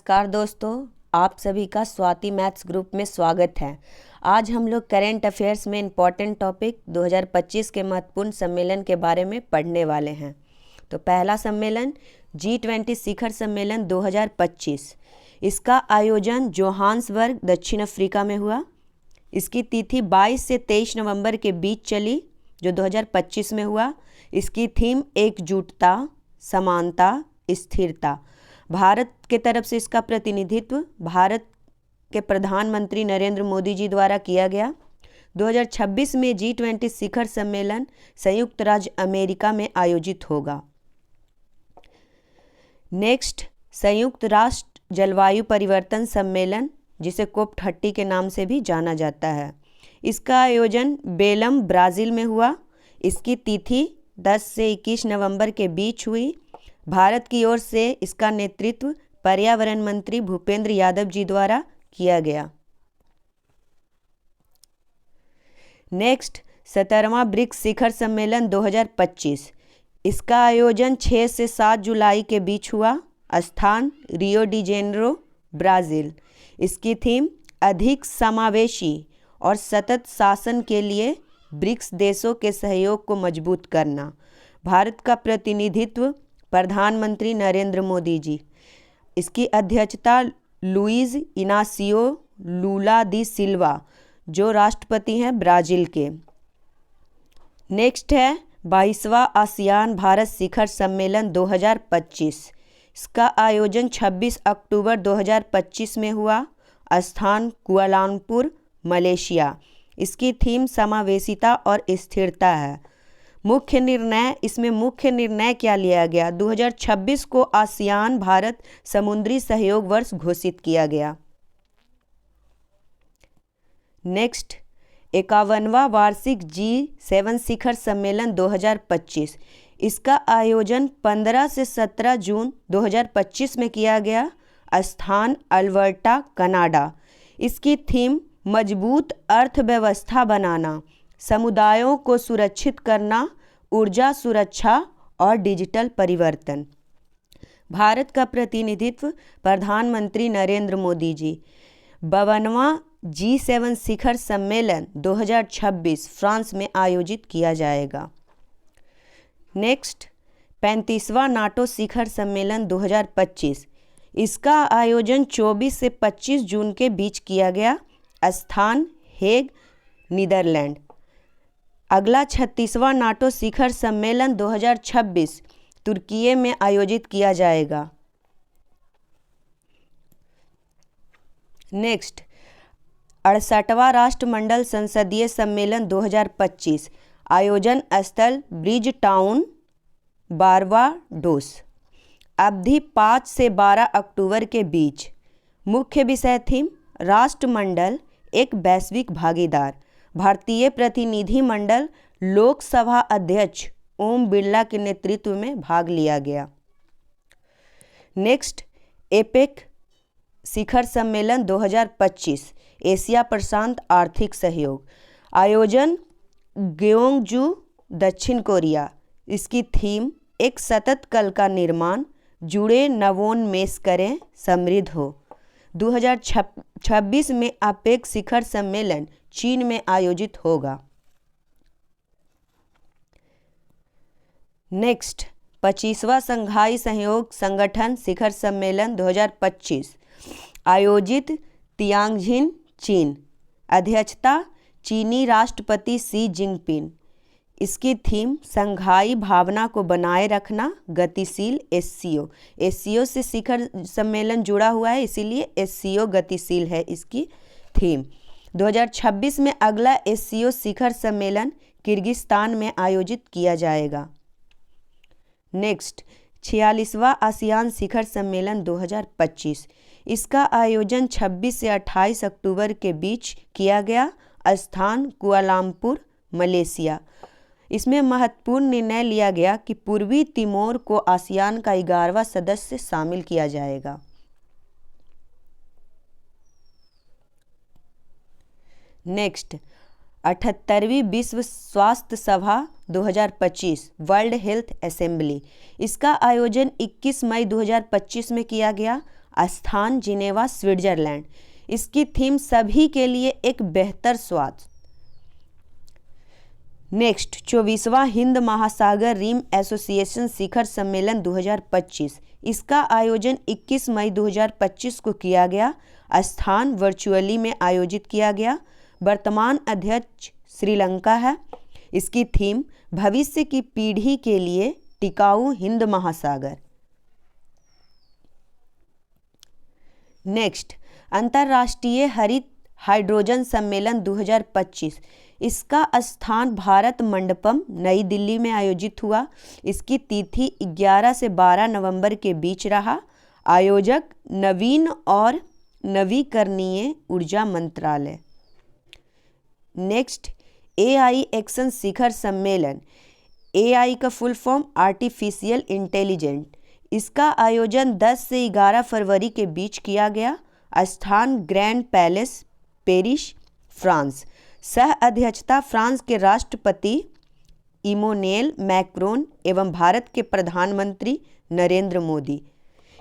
नमस्कार दोस्तों, आप सभी का स्वाति मैथ्स ग्रुप में स्वागत है। आज हम लोग करेंट अफेयर्स में इम्पॉर्टेंट टॉपिक 2025 के महत्वपूर्ण सम्मेलन के बारे में पढ़ने वाले हैं। तो पहला सम्मेलन G20 शिखर सम्मेलन 2025। इसका आयोजन जोहान्सबर्ग दक्षिण अफ्रीका में हुआ। इसकी तिथि 22 से 23 नवंबर के बीच चली, जो 2025 में हुआ। इसकी थीम एकजुटता, समानता, स्थिरता। भारत के तरफ से इसका प्रतिनिधित्व भारत के प्रधानमंत्री नरेंद्र मोदी जी द्वारा किया गया। 2026 में G20 शिखर सम्मेलन संयुक्त राज्य अमेरिका में आयोजित होगा। नेक्स्ट, संयुक्त राष्ट्र जलवायु परिवर्तन सम्मेलन, जिसे COP30 के नाम से भी जाना जाता है। इसका आयोजन बेलम, ब्राज़ील में हुआ। इसकी तिथि 10 से 21 नवंबर के बीच हुई। भारत की ओर से इसका नेतृत्व पर्यावरण मंत्री भूपेंद्र यादव जी द्वारा किया गया। नेक्स्ट, 17वां ब्रिक्स शिखर सम्मेलन 2025। इसका आयोजन 6 से 7 जुलाई के बीच हुआ। स्थान रियो डी जेनेरो, ब्राज़ील। इसकी थीम अधिक समावेशी और सतत शासन के लिए ब्रिक्स देशों के सहयोग को मजबूत करना। भारत का प्रतिनिधित्व प्रधानमंत्री नरेंद्र मोदी जी। इसकी अध्यक्षता लुइज इनासियो लूला दी सिल्वा, जो राष्ट्रपति हैं ब्राज़ील के। नेक्स्ट है 22वां आसियान भारत शिखर सम्मेलन 2025। इसका आयोजन 26 अक्टूबर 2025 में हुआ। स्थान कुआलालंपुर, मलेशिया। इसकी थीम समावेशिता और स्थिरता है। मुख्य निर्णय क्या लिया गया? 2026 को आसियान भारत समुद्री सहयोग वर्ष घोषित किया गया। नेक्स्ट, 51वां वार्षिक G7 शिखर सम्मेलन 2025। इसका आयोजन 15 से 17 जून 2025 में किया गया। स्थान अल्बर्टा, कनाडा। इसकी थीम मजबूत अर्थव्यवस्था बनाना, समुदायों को सुरक्षित करना, ऊर्जा सुरक्षा और डिजिटल परिवर्तन। भारत का प्रतिनिधित्व प्रधानमंत्री नरेंद्र मोदी जी। 52वां G7 शिखर सम्मेलन 2026 फ्रांस में आयोजित किया जाएगा। नेक्स्ट, 35वां नाटो शिखर सम्मेलन 2025। इसका आयोजन 24 से 25 जून के बीच किया गया। स्थान हेग, नीदरलैंड। अगला 36वां नाटो शिखर सम्मेलन 2026 तुर्की में आयोजित किया जाएगा। नेक्स्ट, 68वां राष्ट्रमंडल संसदीय सम्मेलन 2025। आयोजन स्थल ब्रिज टाउन, बारबाडोस। अवधि 5 से 12 अक्टूबर के बीच। मुख्य विषय थीम राष्ट्रमंडल एक वैश्विक भागीदार। भारतीय प्रतिनिधिमंडल लोकसभा अध्यक्ष ओम बिरला के नेतृत्व में भाग लिया गया। नेक्स्ट, एपेक शिखर सम्मेलन 2025 एशिया प्रशांत आर्थिक सहयोग। आयोजन ग्योंगजू, दक्षिण कोरिया। इसकी थीम एक सतत कल का निर्माण, जुड़े नवोन्मेष करें, समृद्ध हो। 2026 में अपेक शिखर सम्मेलन चीन में आयोजित होगा। नेक्स्ट, 25वां संघाई सहयोग संगठन शिखर सम्मेलन 2025 आयोजित तियांजिन, चीन। अध्यक्षता चीनी राष्ट्रपति शी जिनपिंग। इसकी थीम संघाई भावना को बनाए रखना, गतिशील SCO से शिखर सम्मेलन जुड़ा हुआ है, इसीलिए SCO गतिशील है इसकी थीम। 2026 में अगला SCO शिखर सम्मेलन किर्गिस्तान में आयोजित किया जाएगा। नेक्स्ट, 46वां आसियान शिखर सम्मेलन 2025। इसका आयोजन 26 से 28 अक्टूबर के बीच किया गया। स्थान कुआलालंपुर, मलेशिया। इसमें महत्वपूर्ण निर्णय लिया गया कि पूर्वी तिमोर को आसियान का 11वां सदस्य शामिल किया जाएगा। नेक्स्ट, 78वीं विश्व स्वास्थ्य सभा 2025 वर्ल्ड हेल्थ असेंबली। इसका आयोजन 21 मई 2025 में किया गया। स्थान जिनेवा स्विट्जरलैंड। इसकी थीम सभी के लिए एक बेहतर स्वास्थ्य। नेक्स्ट 24वां हिंद महासागर रिम एसोसिएशन शिखर सम्मेलन 2025। इसका आयोजन 21 मई 2025 को किया गया। स्थान वर्चुअली में आयोजित किया गया। वर्तमान अध्यक्ष श्रीलंका है। इसकी थीम भविष्य की पीढ़ी के लिए टिकाऊ हिंद महासागर। नेक्स्ट अंतर्राष्ट्रीय हरित हाइड्रोजन सम्मेलन 2025। इसका स्थान भारत मंडपम नई दिल्ली में आयोजित हुआ। इसकी तिथि 11 से 12 नवंबर के बीच रहा। आयोजक नवीन और नवीकरणीय ऊर्जा मंत्रालय। नेक्स्ट AI एक्शन शिखर सम्मेलन। AI का फुल फॉर्म आर्टिफिशियल इंटेलिजेंट। इसका आयोजन 10 से 11 फरवरी के बीच किया गया। स्थान ग्रैंड पैलेस पेरिस फ्रांस। सह अध्यक्षता फ्रांस के राष्ट्रपति इमैनुएल मैक्रोन एवं भारत के प्रधानमंत्री नरेंद्र मोदी।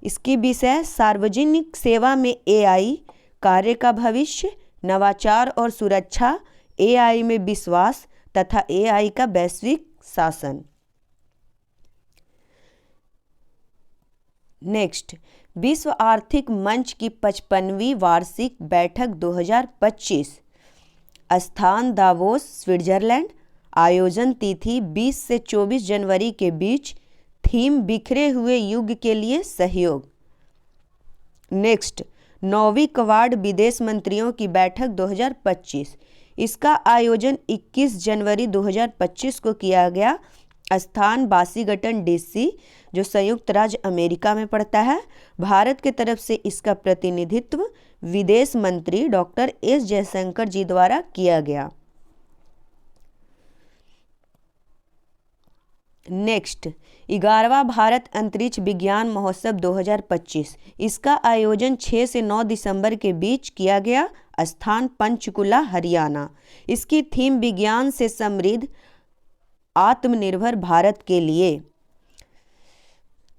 इसकी विषय सार्वजनिक सेवा में AI कार्य का भविष्य, नवाचार और सुरक्षा, AI में विश्वास तथा AI का वैश्विक शासन। नेक्स्ट विश्व आर्थिक मंच की 55वीं वार्षिक बैठक 2025। स्थान दावोस स्विट्जरलैंड। आयोजन तिथि 20 से 24 जनवरी के बीच। थीम बिखरे हुए युग के लिए सहयोग। नेक्स्ट 9वीं क्वाड विदेश मंत्रियों की बैठक 2025। इसका आयोजन 21 जनवरी 2025 को किया गया। स्थान वाशिंगटन DC जो संयुक्त राज्य अमेरिका में पड़ता है। भारत की तरफ से इसका प्रतिनिधित्व विदेश मंत्री डॉक्टर S जयशंकर जी द्वारा किया गया। नेक्स्ट 11वां भारत अंतरिक्ष विज्ञान महोत्सव 2025। इसका आयोजन 6 से 9 दिसंबर के बीच किया गया। स्थान पंचकुला हरियाणा। इसकी थीम विज्ञान से समृद्ध आत्मनिर्भर भारत के लिए।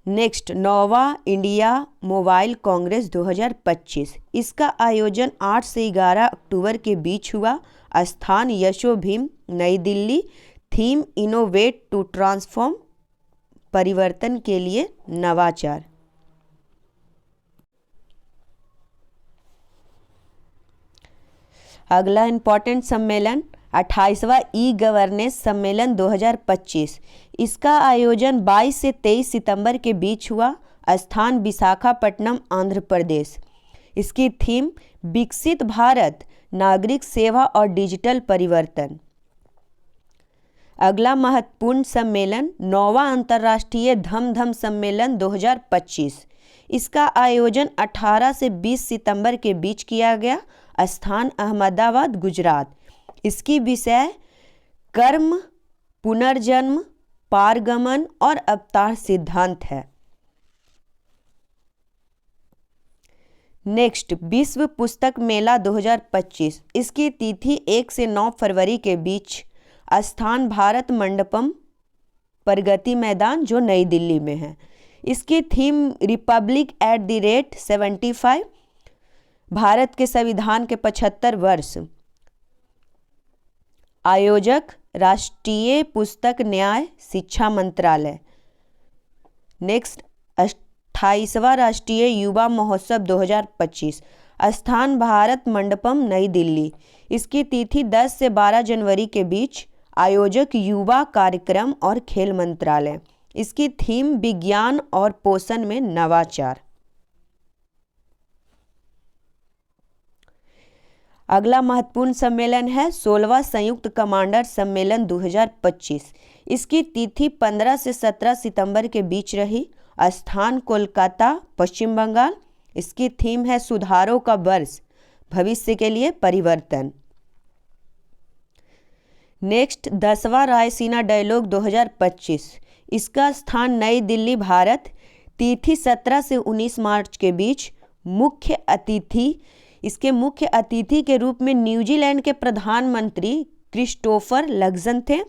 नेक्स्ट 9वां इंडिया मोबाइल कांग्रेस 2025। इसका आयोजन 8 से 11 अक्टूबर के बीच हुआ। स्थान Yashobhoomi New Delhi. Theme innovate to transform परिवर्तन के लिए नवाचार। अगला इंपॉर्टेंट सम्मेलन 28वां ई-गवर्नेंस सम्मेलन 2025। इसका आयोजन 22 से 23 सितंबर के बीच हुआ। स्थान विशाखापट्टनम आंध्र प्रदेश। इसकी थीम विकसित भारत, नागरिक सेवा और डिजिटल परिवर्तन। अगला महत्वपूर्ण सम्मेलन 9वां अंतर्राष्ट्रीय धम सम्मेलन 2025। इसका आयोजन 18 से 20 सितंबर के बीच किया गया। स्थान अहमदाबाद गुजरात। इसकी विषय कर्म, पुनर्जन्म, पारगमन और अवतार सिद्धांत है। नेक्स्ट विश्व पुस्तक मेला 2025। इसकी तिथि 1 से 9 फरवरी के बीच। स्थान भारत मंडपम प्रगति मैदान जो नई दिल्ली में है। इसकी theme Republic at the rate 75, Bharat के संविधान के 75 वर्ष। आयोजक राष्ट्रीय पुस्तक न्याय शिक्षा मंत्रालय। नेक्स्ट 28वां राष्ट्रीय युवा महोत्सव 2025। स्थान भारत मंडपम नई दिल्ली। इसकी तिथि 10 से 12 जनवरी के बीच। आयोजक युवा कार्यक्रम और खेल मंत्रालय। इसकी थीम विज्ञान और पोषण में नवाचार। अगला महत्वपूर्ण सम्मेलन है 16वां संयुक्त कमांडर सम्मेलन 2025। इसकी तिथि 15 से 17 सितंबर के बीच रही। स्थान कोलकाता पश्चिम बंगाल। इसकी थीम है सुधारों का वर्ष, भविष्य के लिए परिवर्तन। नेक्स्ट 10वां रायसीना डायलॉग 2025। इसका स्थान नई दिल्ली भारत। तिथि 17 से 19 मार्च के बीच। इसके मुख्य अतिथि के रूप में न्यूजीलैंड के प्रधानमंत्री क्रिस्टोफर लक्सन थे।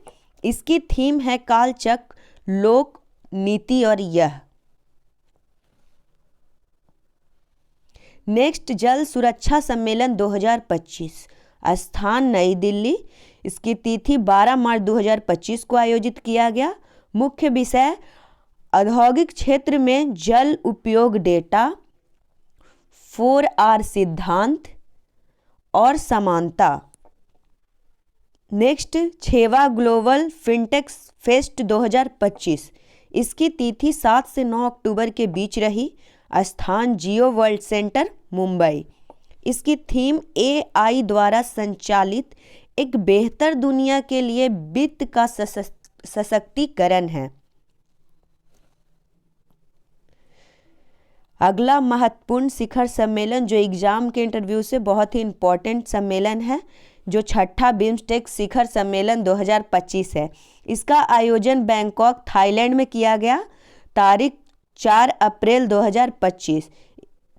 इसकी थीम है कालचक्र, लोक नीति और यह। नेक्स्ट जल सुरक्षा सम्मेलन 2025, स्थान नई दिल्ली। इसकी तिथि 12 मार्च 2025 को आयोजित किया गया। मुख्य विषय औद्योगिक क्षेत्र में जल उपयोग डेटा, 4R सिद्धांत और समानता। नेक्स्ट 6वां ग्लोबल फिनटेक फेस्ट 2025, इसकी तिथि 7 से 9 अक्टूबर के बीच रही। स्थान जियो वर्ल्ड सेंटर मुंबई। इसकी थीम AI द्वारा संचालित एक बेहतर दुनिया के लिए वित्त का सशक्तिकरण है। अगला महत्वपूर्ण शिखर सम्मेलन जो एग्जाम के इंटरव्यू से बहुत ही इम्पोर्टेंट सम्मेलन है, जो छठा बिम्स्टेक शिखर सम्मेलन 2025 है। इसका आयोजन बैंकॉक थाईलैंड में किया गया। तारीख 4 अप्रैल 2025।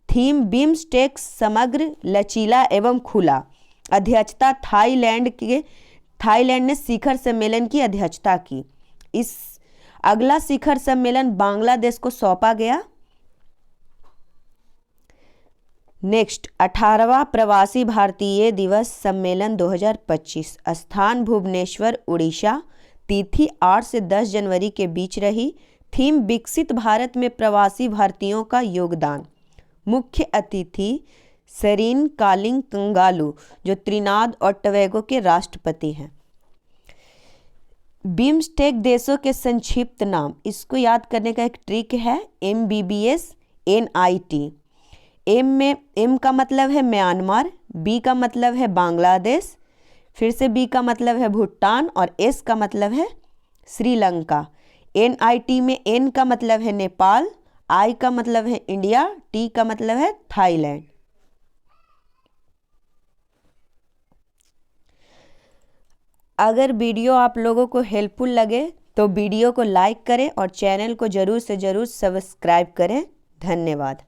थीम बिम्स्टेक समग्र, लचीला एवं खुला। अध्यक्षता थाईलैंड ने शिखर सम्मेलन की अध्यक्षता की। इस अगला शिखर सम्मेलन बांग्लादेश को सौंपा गया। नेक्स्ट 18वां प्रवासी भारतीय दिवस सम्मेलन 2025, स्थान भुवनेश्वर उड़ीसा। तिथि 8 से 10 जनवरी के बीच रही। थीम विकसित भारत में प्रवासी भारतीयों का योगदान। मुख्य अतिथि सेरिन कालिंग कंगालू, जो त्रिनाद और टोबैगो के राष्ट्रपति हैं। बिम्स्टेक देशों के संक्षिप्त नाम, इसको याद करने का एक ट्रिक है, MBBS NIT। M का मतलब है म्यांमार, B का मतलब है बांग्लादेश, फिर से B का मतलब है भूटान और S का मतलब है श्रीलंका। NIT में N का मतलब है नेपाल, I का मतलब है इंडिया, T का मतलब है थाईलैंड। अगर वीडियो आप लोगों को हेल्पफुल लगे तो वीडियो को लाइक करें और चैनल को ज़रूर से ज़रूर सब्सक्राइब करें। धन्यवाद।